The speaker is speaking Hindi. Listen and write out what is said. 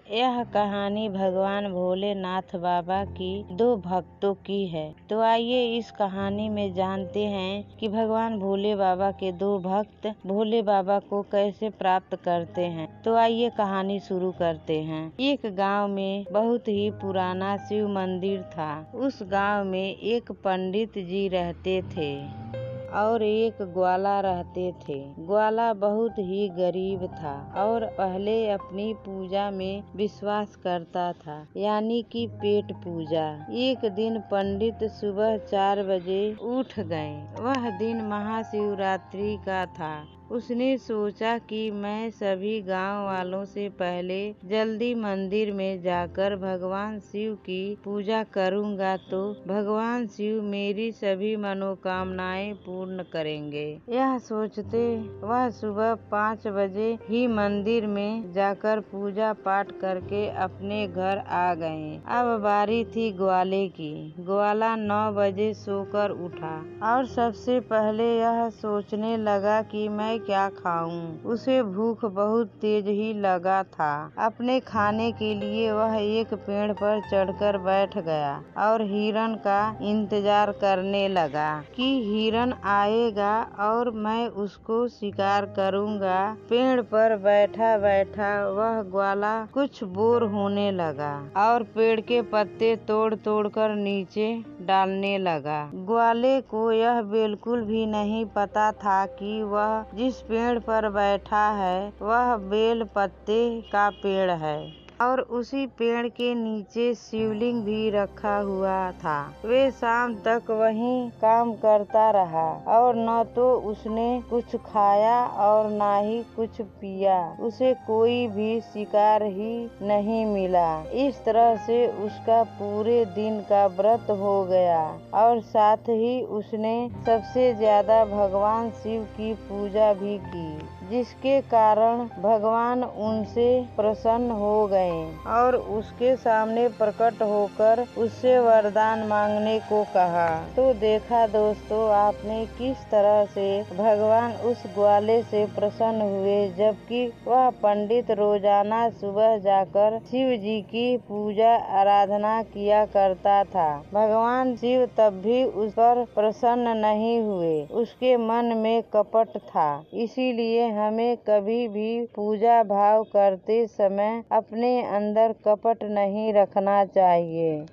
यह कहानी भगवान भोलेनाथ बाबा की दो भक्तों की है। तो आइए इस कहानी में जानते हैं कि भगवान भोले बाबा के दो भक्त भोले बाबा को कैसे प्राप्त करते हैं। तो आइए कहानी शुरू करते हैं। एक गांव में बहुत ही पुराना शिव मंदिर था। उस गांव में एक पंडित जी रहते थे और एक ग्वाला रहते थे। ग्वाला बहुत ही गरीब था और पहले अपनी पूजा में विश्वास करता था, यानी कि पेट पूजा। एक दिन पंडित सुबह 4 बजे उठ गए। वह दिन महाशिवरात्रि का था। उसने सोचा कि मैं सभी गांव वालों से पहले जल्दी मंदिर में जाकर भगवान शिव की पूजा करूंगा तो भगवान शिव मेरी सभी मनोकामनाएं पूर्ण करेंगे। यह सोचते वह सुबह 5 बजे ही मंदिर में जाकर पूजा पाठ करके अपने घर आ गए। अब बारी थी ग्वाले की। ग्वाला 9 बजे सोकर उठा और सबसे पहले यह सोचने लगा कि मैं क्या खाऊं। उसे भूख बहुत तेज ही लगा था। अपने खाने के लिए वह एक पेड़ पर चढ़कर बैठ गया और हिरण का इंतजार करने लगा कि हिरण आएगा और मैं उसको शिकार करूंगा। पेड़ पर बैठा बैठा वह ग्वाला कुछ बोर होने लगा और पेड़ के पत्ते तोड़ तोड़ कर नीचे डालने लगा। ग्वाले को यह बिल्कुल भी नहीं पता था कि वह जिस पेड़ पर बैठा है वह बेल पत्ते का पेड़ है और उसी पेड़ के नीचे शिवलिंग भी रखा हुआ था। वे शाम तक वहीं काम करता रहा और न तो उसने कुछ खाया और न ही कुछ पिया। उसे कोई भी शिकार ही नहीं मिला। इस तरह से उसका पूरे दिन का व्रत हो गया और साथ ही उसने सबसे ज्यादा भगवान शिव की पूजा भी की, जिसके कारण भगवान उनसे प्रसन्न हो गए और उसके सामने प्रकट होकर उससे वरदान मांगने को कहा। तो देखा दोस्तों आपने किस तरह से भगवान उस ग्वाले से प्रसन्न हुए, जबकि वह पंडित रोजाना सुबह जाकर शिव जी की पूजा आराधना किया करता था। भगवान शिव तब भी उस पर प्रसन्न नहीं हुए। उसके मन में कपट था। इसीलिए हमें कभी भी पूजा भाव करते समय अपने अंदर कपट नहीं रखना चाहिए।